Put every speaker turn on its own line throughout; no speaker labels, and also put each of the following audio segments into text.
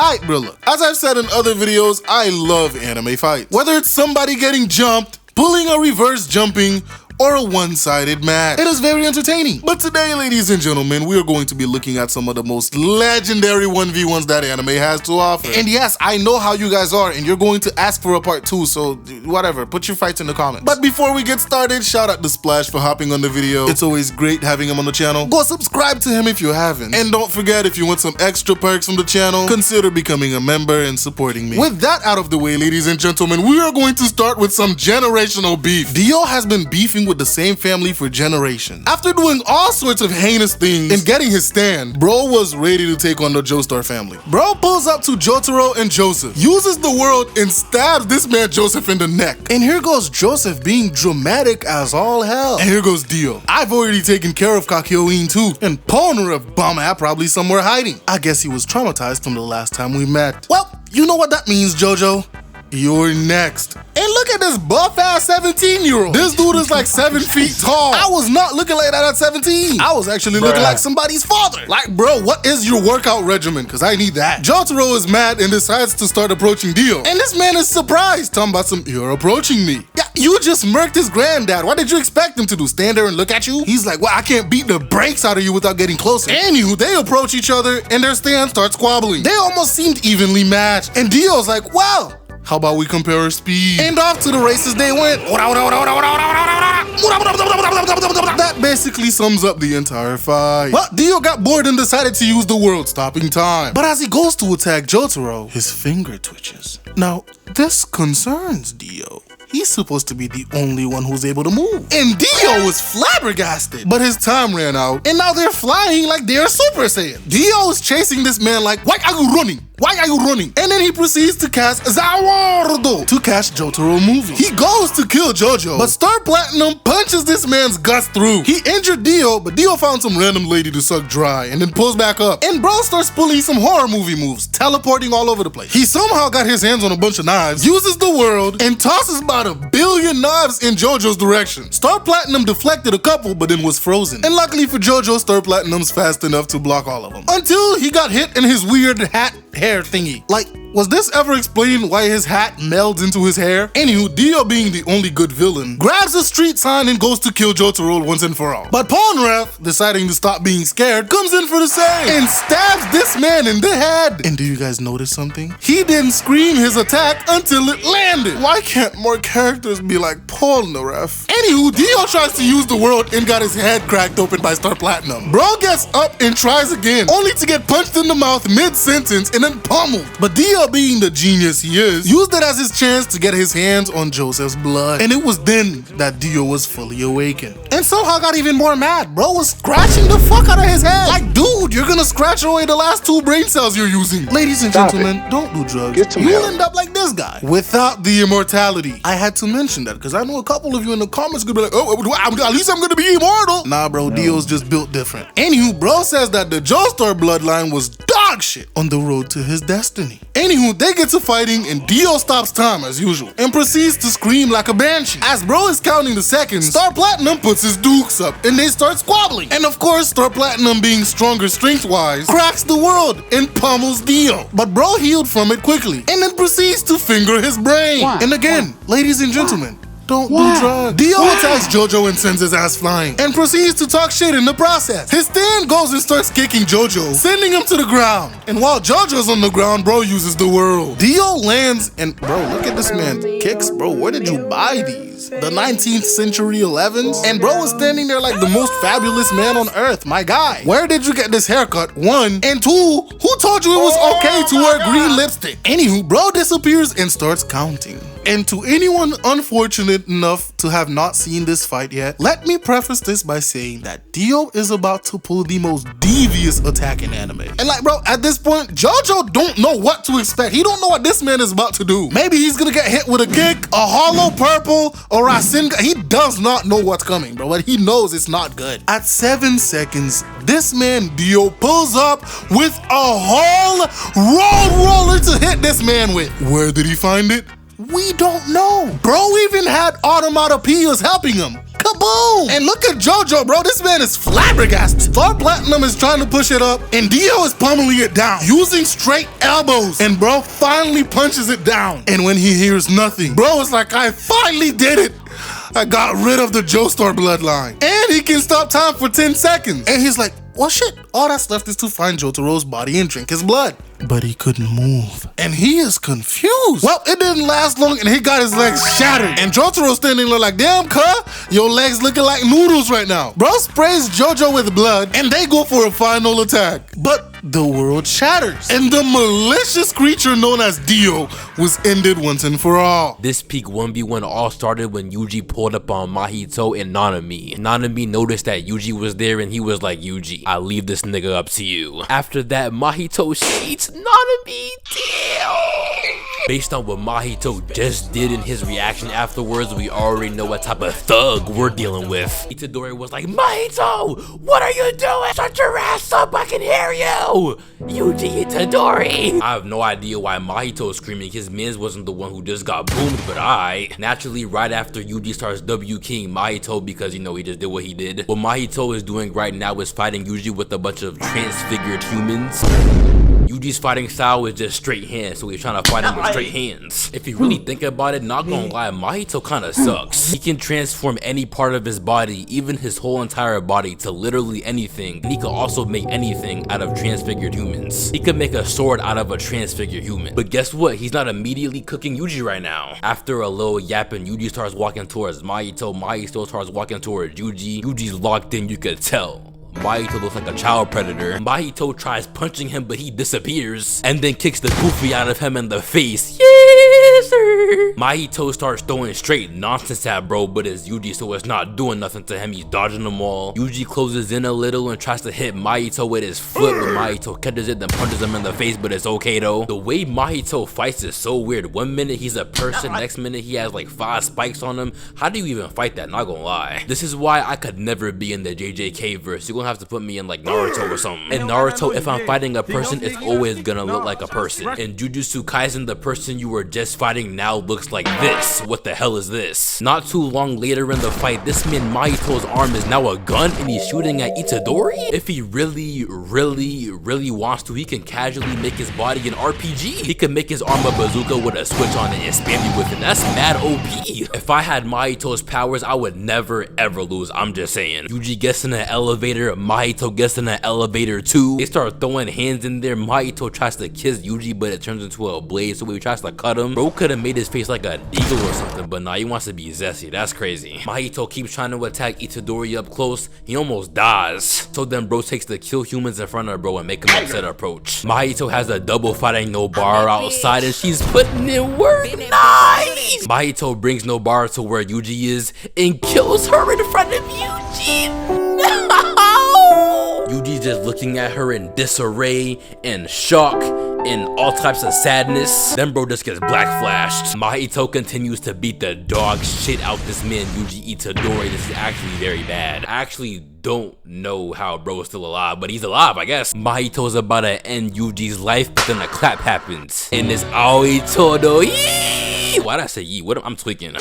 Alright, Brilla. As I've said in other videos, I love anime fights. Whether it's somebody getting jumped, pulling a reverse jumping, or a one-sided match. It is very entertaining. But today, ladies and gentlemen, we are going to be looking at some of the most legendary 1v1s that anime has to offer. And yes, I know how you guys are, and you're going to ask for a part 2, so whatever, put your fights in the comments. But before we get started, shout out to Splash for hopping on the video. It's always great having him on the channel. Go subscribe to him if you haven't. And don't forget, if you want some extra perks from the channel, consider becoming a member and supporting me. With that out of the way, ladies and gentlemen, we are going to start with some generational beef. Dio has been beefing with the same family for generations. After doing all sorts of heinous things and getting his stand, bro was ready to take on the Joestar family. Bro pulls up to Jotaro and Joseph, uses the world and stabs this man Joseph in the neck. And here goes Joseph being dramatic as all hell. And here goes Dio. I've already taken care of Kakyoin too. And Polnareff bum-ass probably somewhere hiding. I guess he was traumatized from the last time we met. Well, you know what that means, Jojo. You're next. And look at this buff-ass 17-year-old. This dude is like 7 feet tall. I was not looking like that at 17. I was actually looking like somebody's father. Like, bro, what is your workout regimen? Because I need that. Jotaro is mad and decides to start approaching Dio. And this man is surprised. Talking about some, you're approaching me. Yeah, you just murked his granddad. What did you expect him to do? Stand there and look at you? He's like, well, I can't beat the brakes out of you without getting closer. Anywho, they approach each other and their stand starts squabbling. They almost seemed evenly matched. And Dio's like, well, how about we compare our speed? And off to the races they went. That basically sums up the entire fight. But Dio got bored and decided to use the world-stopping time. But as he goes to attack Jotaro, his finger twitches. Now, this concerns Dio. He's supposed to be the only one who's able to move. And Dio was flabbergasted. But his time ran out, and now they're flying like they're Super Saiyan. Dio is chasing this man like, why are you running? Why are you running? And then he proceeds to cast Zawardo to catch Jotaro moving. He goes to kill Jojo, but Star Platinum punches this man's guts through. He injured Dio, but Dio found some random lady to suck dry and then pulls back up. And bro starts pulling some horror movie moves, teleporting all over the place. He somehow got his hands on a bunch of knives, uses the world, and tosses about 1 billion knives in Jojo's direction. Star Platinum deflected a couple, but then was frozen. And luckily for Jojo, Star Platinum's fast enough to block all of them. Until he got hit in his weird hair thingy. Like, was this ever explained why his hat melds into his hair? Anywho, Dio, being the only good villain, grabs a street sign and goes to kill Jotaro once and for all. But Polnareff, deciding to stop being scared, comes in for the save and stabs this man in the head. And do you guys notice something? He didn't scream his attack until it landed. Why can't more characters be like Polnareff? Anywho, Dio tries to use the world and got his head cracked open by Star Platinum. Bro gets up and tries again, only to get punched in the mouth mid-sentence and then pummeled. But Dio, being the genius he is, used it as his chance to get his hands on Joseph's blood. And it was then that Dio was fully awakened. And somehow got even more mad. Bro was scratching the fuck out of his head. Like, dude, you're gonna scratch away the last 2 brain cells you're using. Ladies and gentlemen, don't do drugs. You'll end up like this guy, without the immortality. I had to mention that because I know a couple of you in the comments could be like, oh, at least I'm gonna be immortal. Nah, bro, Dio's just built different. Anywho, bro says that the Joestar bloodline was dog shit on the road to his destiny. Anywho, they get to fighting and Dio stops time as usual and proceeds to scream like a banshee. As bro is counting the seconds, Star Platinum puts his dukes up and they start squabbling. And of course, Star Platinum, being stronger strength-wise, cracks the world and pummels Dio. But bro healed from it quickly and then proceeds to finger his brain. And again, ladies and gentlemen, don't do drugs. Dio attacks Jojo and sends his ass flying and proceeds to talk shit in the process. His stand goes and starts kicking Jojo, sending him to the ground. And while Jojo's on the ground, bro uses the world. Dio lands and bro, look at this man kicks. Bro, where did you buy these? The 19th century 11s? And bro was standing there like the most fabulous man on earth, my guy. Where did you get this haircut? 1. And 2, who told you it was okay to wear green lipstick? Anywho, bro disappears and starts counting. And to anyone unfortunate enough to have not seen this fight yet, let me preface this by saying that Dio is about to pull the most devious attack in anime. And like, bro, at this point, Jojo don't know what to expect. He don't know what this man is about to do. Maybe he's gonna get hit with a kick, a hollow purple, or a Rasengan. He does not know what's coming, bro, but he knows it's not good. At 7 seconds, this man Dio pulls up with a whole road roller to hit this man with. Where did he find it? We don't know. Bro even had automatopoeias helping him. Kaboom! And look at JoJo, bro. This man is flabbergasted. Star Platinum is trying to push it up, and Dio is pummeling it down, using straight elbows. And bro finally punches it down. And when he hears nothing, bro is like, I finally did it. I got rid of the Joestar bloodline. And he can stop time for 10 seconds. And he's like, well, shit, all that's left is to find Jotaro's body and drink his blood. But he couldn't move. And he is confused. Well, it didn't last long and he got his legs shattered. And Jotaro's standing there like, damn, cuh, your legs looking like noodles right now. Bro sprays JoJo with blood and they go for a final attack. But the world shatters. And the malicious creature known as Dio was ended once and for all.
This peak 1v1 all started when Yuji pulled up on Mahito and Nanami. Nanami noticed that Yuji was there and he was like, Yuji, I leave this nigga up to you. After that, Mahito shades Nanami down. Based on what Mahito just did in his reaction afterwards, we already know what type of thug we're dealing with. Itadori was like, Mahito, what are you doing? Shut your ass up, I can hear you. Yuji Itadori. I have no idea why Mahito is screaming. His mans wasn't the one who just got boomed, but naturally, right after Yuji starts W King Mahito because, you know, he just did what he did. What Mahito is doing right now is fighting Yuji with a bunch of transfigured humans. Yuji's fighting style is just straight hands, so he's trying to fight him with straight hands. If you really think about it, not gonna lie, Mahito kinda sucks. He can transform any part of his body, even his whole entire body, to literally anything. And he can also make anything out of transfigured humans. He could make a sword out of a transfigured human. But guess what? He's not immediately cooking Yuji right now. After a little yapping, Yuji starts walking towards Mahito. Mahito starts walking towards Yuji. Yuji's locked in, you could tell. Mahito looks like a child predator. Mahito tries punching him, but he disappears and then kicks the goofy out of him in the face. Yes, sir. Mahito starts throwing straight nonsense at bro, but it's Yuji, so it's not doing nothing to him. He's dodging them all. Yuji closes in a little and tries to hit Mahito with his foot, but Mahito catches it, then punches him in the face, but it's okay though. The way Mahito fights is so weird. One minute he's a person, next minute he has like 5 spikes on him. How do you even fight that? Not gonna lie. This is why I could never be in the JJK verse. You're gonna have to put me in like Naruto or something. In Naruto, if I'm fighting a person, it's always gonna look like a person. In Jujutsu Kaisen, the person you were just fighting now looks like this. What the hell is this? Not too long later in the fight, this man Mahito's arm is now a gun and he's shooting at Itadori? If he really wants to, he can casually make his body an RPG. He can make his arm a bazooka with a switch on it and spam you with it. That's mad OP. If I had Mahito's powers, I would never ever lose. I'm just saying. Yuji gets in an elevator, Mahito gets in an elevator too. They start throwing hands in there. Mahito tries to kiss Yuji, but it turns into a blade, so he tries to cut him. Bro could have made his face like a deagle or something, but nah, he wants to be zesty. That's crazy. Mahito keeps trying to attack Itadori up close. He almost dies. So then bro takes the kill humans in front of bro and make him upset approach. Mahito has a double fighting Nobara outside and she's putting in work. Nice! Mahito brings Nobara to where Yuji is and kills her in front of Yuji. Yuji's just looking at her in disarray and shock and all types of sadness. Then bro just gets black flashed. Mahito continues to beat the dog shit out this man Yuji Itadori. This is actually very bad. I actually don't know how bro is still alive, but he's alive, I guess. Mahito's about to end Yuji's life, but then a clap happens. And it's Aoi Todo. Yee! Why'd I say yee? What? I'm tweaking.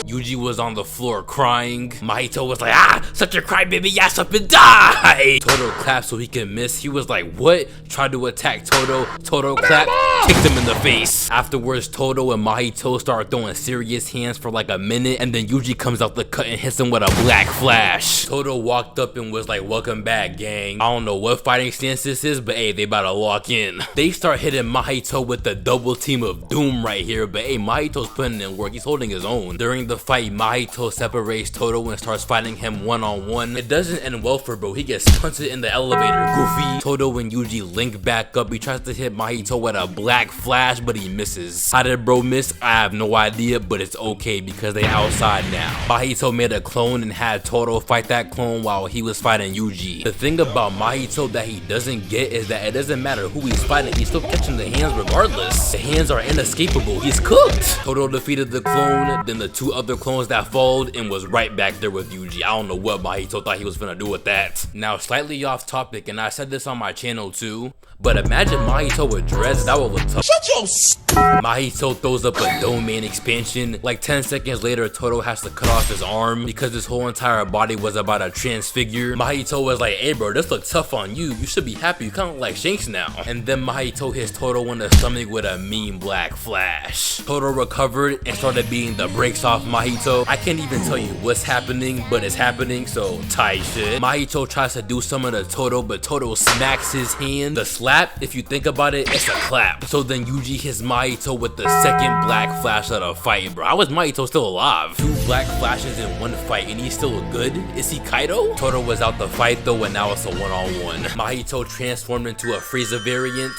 Yuji was on the floor crying. Mahito was like, such a crybaby ass up and die. Todo clapped so he can miss. He was like, what? Tried to attack Todo. Todo clapped, kicked him in the face. Afterwards, Todo and Mahito start throwing serious hands for like a minute, and then Yuji comes out the cut and hits him with a black flash. Todo walked up and was like, welcome back, gang. I don't know what fighting stance this is, but hey, they about to lock in. They start hitting Mahito with the double team of doom right here, but hey, Mahito's putting in work. He's holding his own. During the fight, Mahito separates Todo and starts fighting him one-on-one. It doesn't end well for bro. He gets punted in the elevator. Goofy. Todo and Yuji link back up. He tries to hit Mahito with a black flash, but he misses. How did bro miss? I have no idea, but it's okay because they outside now. Mahito made a clone and had Todo fight that clone while he was fighting Yuji. The thing about Mahito that he doesn't get is that it doesn't matter who he's fighting, he's still catching the hands regardless. The hands are inescapable. He's cooked. Todo defeated the clone, then the 2 other clones that followed and was right back there with Yuji. I don't know what Mahito thought he was gonna do with that. Now, slightly off topic, and I said this on my channel too, but imagine Mahito with dreads. That would look tough.
Shut your
Mahito throws up a domain expansion. Like 10 seconds later, Todo has to cut off his arm because his whole entire body was about to transfigure. Mahito was like, hey bro, this looks tough on you. You should be happy. You kind of look like Shanks now. And then Mahito hits Todo in the stomach with a mean black flash. Todo recovered and started beating the brakes off Mahito. I can't even tell you what's happening, but it's happening, so tight shit. Mahito tries to do something to Todo, but Todo smacks his hand. The slap, if you think about it, it's a clap. So then Yuji hits Mahito with the second black flash of the fight, bro. How is Mahito still alive? 2 black flashes in one fight and he's still good? Is he Kaido? Todo was out the fight though, and now it's a one-on-one. Mahito transformed into a Frieza variant.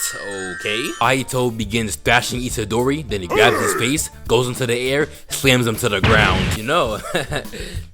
Okay. Mahito begins thrashing Itadori, then he grabs his face, goes into the air, slams him to the ground. You know,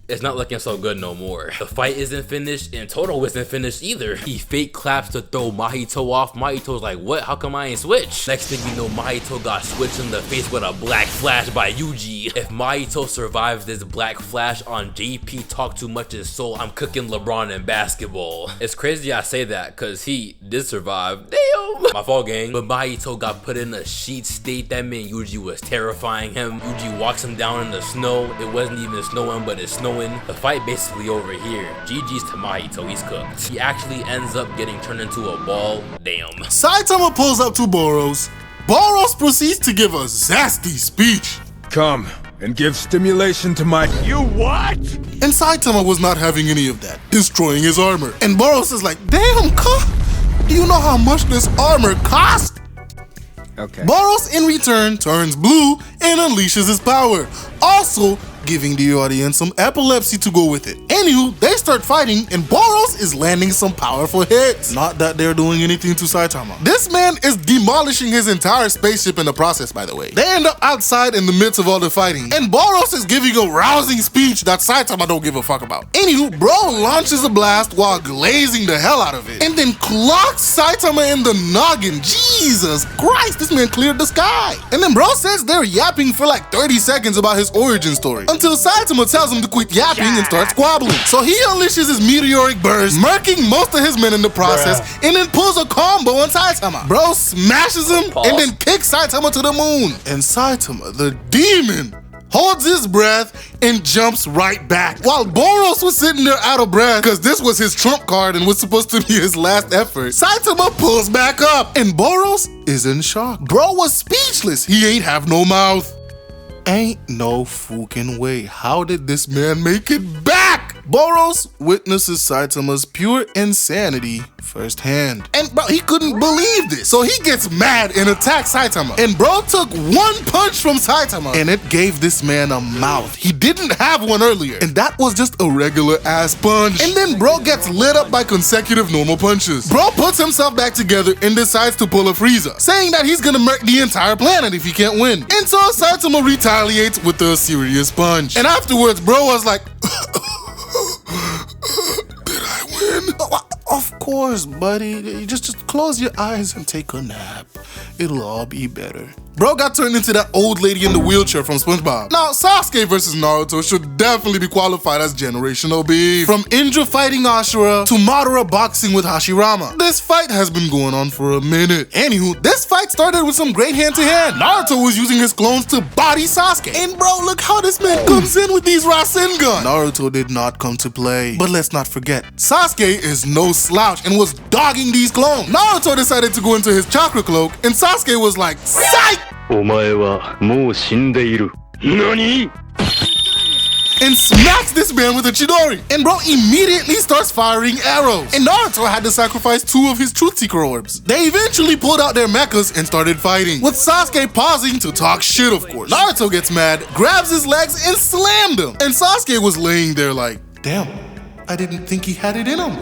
it's not looking so good no more. The fight isn't finished and Todo isn't finished either. He fake claps to throw Mahito off. Mahito's like, what? How come I ain't switched? Next thing you know, Mahito got switched in the face with a black flash by Yuji. If Mahito survives this black flash on JP Talk Too Much's soul, I'm cooking LeBron in basketball. It's crazy I say that because he did survive. Damn! My fault, gang. But Mahito got put in a sheet state. That meant Yuji was terrifying him. Yuji walks him down in the snow. It wasn't even snowing, but it's snowing. The fight basically over here. GG's to Mahito, he's cooked. He actually ends up getting turned into a ball. Damn.
Saitama pulls up to Boros. Boros proceeds to give a zesty speech.
Come and give stimulation to my— You what?
And Saitama was not having any of that, destroying his armor. And Boros is like, damn, do you know how much this armor cost?
Okay.
Boros in return turns blue and unleashes his power, also giving the audience some epilepsy to go with it. Anywho, they start fighting and Boros is landing some powerful hits. Not that they're doing anything to Saitama. This man is demolishing his entire spaceship in the process, by the way. They end up outside in the midst of all the fighting, and Boros is giving a rousing speech that Saitama don't give a fuck about. Anywho, bro launches a blast while glazing the hell out of it, and then clocks Saitama in the noggin. Jesus Christ, this man cleared the sky. And then bro says they're yapping for like 30 seconds about his origin story, until Saitama tells him to quit yapping and start squabbling. So he unleashes his meteoric burst, murking most of his men in the process, and then pulls a combo on Saitama. Bro smashes him and then kicks Saitama to the moon. And Saitama, the demon, holds his breath and jumps right back. While Boros was sitting there out of breath because this was his trump card and was supposed to be his last effort, Saitama pulls back up and Boros is in shock. Bro was speechless. He ain't have no mouth. Ain't no fucking way. How did this man make it back? Boros witnesses Saitama's pure insanity firsthand. And bro, he couldn't believe this. So he gets mad and attacks Saitama. And bro took one punch from Saitama and it gave this man a mouth. He didn't have one earlier. And that was just a regular ass punch. And then bro gets lit up by consecutive normal punches. Bro puts himself back together and decides to pull a Frieza, saying that he's gonna murk the entire planet if he can't win. And so Saitama retaliates with a serious punch. And afterwards, bro was like, did I win? Of course, buddy. Just close your eyes and take a nap. It'll all be better. Bro got turned into that old lady in the wheelchair from SpongeBob. Now, Sasuke versus Naruto should definitely be qualified as generational beef. From Indra fighting Ashura to Madara boxing with Hashirama, this fight has been going on for a minute. Anywho, this fight started with some great hand-to-hand. Naruto was using his clones to body Sasuke. And bro, look how this man comes in with these Rasengan. Naruto did not come to play. But let's not forget, Sasuke is no slouch and was dogging these clones. Naruto decided to go into his chakra cloak, and Sasuke was like, psych!
お前はもう死んでいる。何?
And smacks this man with a Chidori. And bro immediately starts firing arrows. And Naruto had to sacrifice 2 of his Truth Seeker orbs. They eventually pulled out their mechas and started fighting, with Sasuke pausing to talk shit, of course. Naruto gets mad, grabs his legs, and slammed him. And Sasuke was laying there like, damn, I didn't think he had it in him.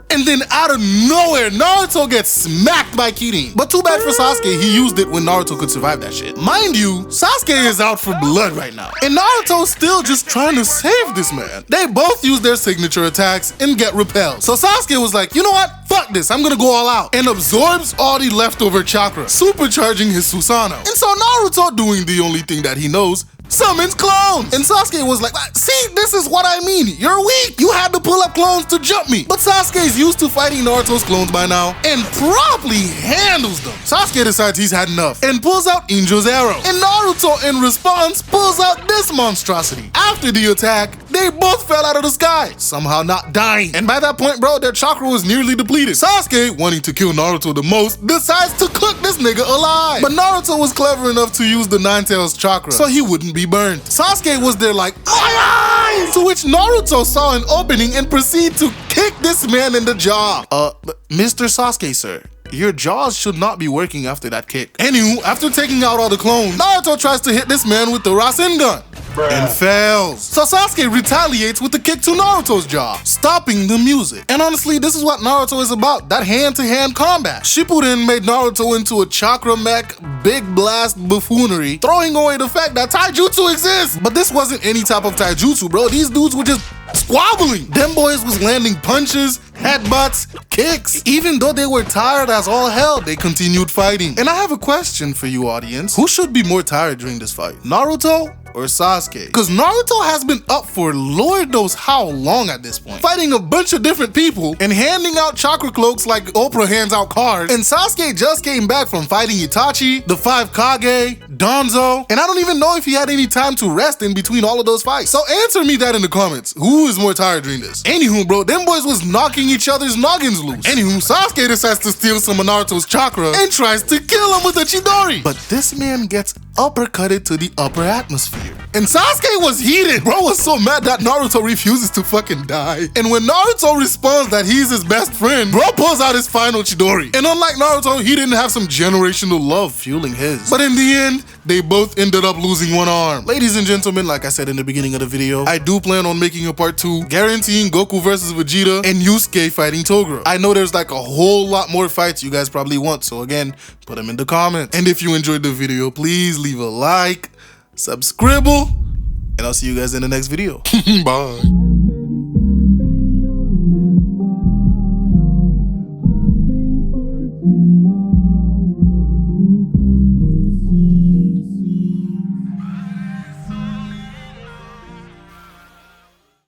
And then out of nowhere, Naruto gets smacked by Kirin. But too bad for Sasuke, he used it when Naruto could survive that shit. Mind you, Sasuke is out for blood right now. And Naruto's still just trying to save this man. They both use their signature attacks and get repelled. So Sasuke was like, you know what? Fuck this, I'm gonna go all out. And absorbs all the leftover chakra, supercharging his Susanoo. And so Naruto, doing the only thing that he knows, summons clones. And Sasuke was like, see, this is what I mean. You're weak. You had to pull up clones to jump me. But Sasuke's used to fighting Naruto's clones by now and probably handles them. Sasuke decides he's had enough and pulls out Injo's arrow. And Naruto, in response, pulls out this monstrosity. After the attack, they both fell out of the sky, somehow not dying. And by that point, bro, their chakra was nearly depleted. Sasuke, wanting to kill Naruto the most, decides to cook this nigga alive. But Naruto was clever enough to use the Nine Tails chakra so he wouldn't be burned. Sasuke was there like, my eyes! To which Naruto saw an opening and proceeded to kick this man in the jaw. Mr. Sasuke, sir, your jaws should not be working after that kick. Anywho, after taking out all the clones, Naruto tries to hit this man with the Rasengan and fails. So Sasuke retaliates with the kick to Naruto's jaw, stopping the music. And honestly, this is what Naruto is about, that hand-to-hand combat. Shippuden made Naruto into a chakra mech, big blast buffoonery, throwing away the fact that taijutsu exists. But this wasn't any type of taijutsu, bro. These dudes were just squabbling. Them boys was landing punches, headbutts, kicks. Even though they were tired as all hell, they continued fighting. And I have a question for you, audience. Who should be more tired during this fight? Naruto or Sasuke? Because Naruto has been up for Lord knows how long at this point, fighting a bunch of different people and handing out chakra cloaks like Oprah hands out cars. And Sasuke just came back from fighting Itachi, the 5 Kage, Danzo, and I don't even know if he had any time to rest in between all of those fights. So answer me that in the comments. Who is more tired during this? Anywho, bro, them boys was knocking each other's noggins loose. Anywho, Sasuke decides to steal some of Naruto's chakra and tries to kill him with a Chidori. But this man gets uppercutted to the upper atmosphere. And Sasuke was heated. Bro was so mad that Naruto refuses to fucking die. And when Naruto responds that he's his best friend, bro pulls out his final Chidori. And unlike Naruto, he didn't have some generational love fueling his. But in the end, they both ended up losing one arm. Ladies and gentlemen, like I said in the beginning of the video, I do plan on making a part 2, guaranteeing Goku versus Vegeta and Yusuke fighting Toguro. I know there's like a whole lot more fights you guys probably want, so again, put them in the comments. And if you enjoyed the video, please leave a like, subscribe, and I'll see you guys in the next video. Bye.